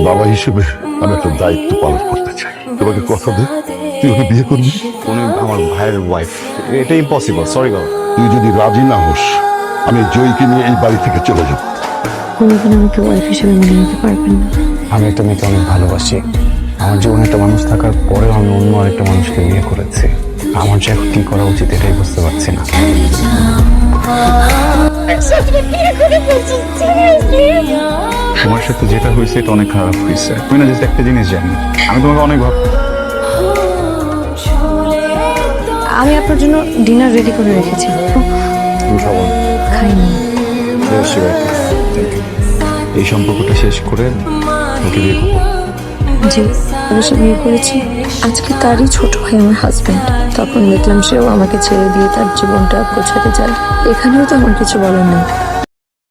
বাবা হিসেবে আমি একটা দায়িত্ব পালন করতে চাই। তোমাকে কথা দে, তুই ওকে বিয়ে করবি। উনি আমার ভাইয়ের ওয়াইফ, এটা ইম্পসিবল। সরি বাবা। তুই যদি রাজি না হোস, আমি জয়কে নিয়ে এই বাড়ি থেকে চলে যাব। কোনোদিন আমাকে ওয়াইফ হিসেবে মেনে নিতে পারবেন না। আমি একটা মেয়েকে অনেক ভালোবাসি। আমার জীবনে একটা মানুষ থাকার পরেও আমি অন্য আরেকটা মানুষকে বিয়ে করেছি। আমার যে এখন কি করা উচিত এটাই বুঝতে পারছি না। তোমার সাথে যেটা হয়েছে এটা অনেক খারাপ হয়েছে। তুমি না জাস্ট একটা জিনিস জানি, আমি তোমাকে অনেক আমি আপনার জন্য ডিনার রেডি করে রেখেছি। খাইনি। এই সম্পর্কটা শেষ করে ওকে বিয়ে করবো। যে অবশ্য বিয়ে করেছি, আজকে তারই ছোট ভাই আমার হাজবেন্ড। তখন দেখলাম সেও আমাকে ছেড়ে দিয়ে তার জীবনটা গোছাতে চায়। এখানেও তো আমার কিছু বলার নেই।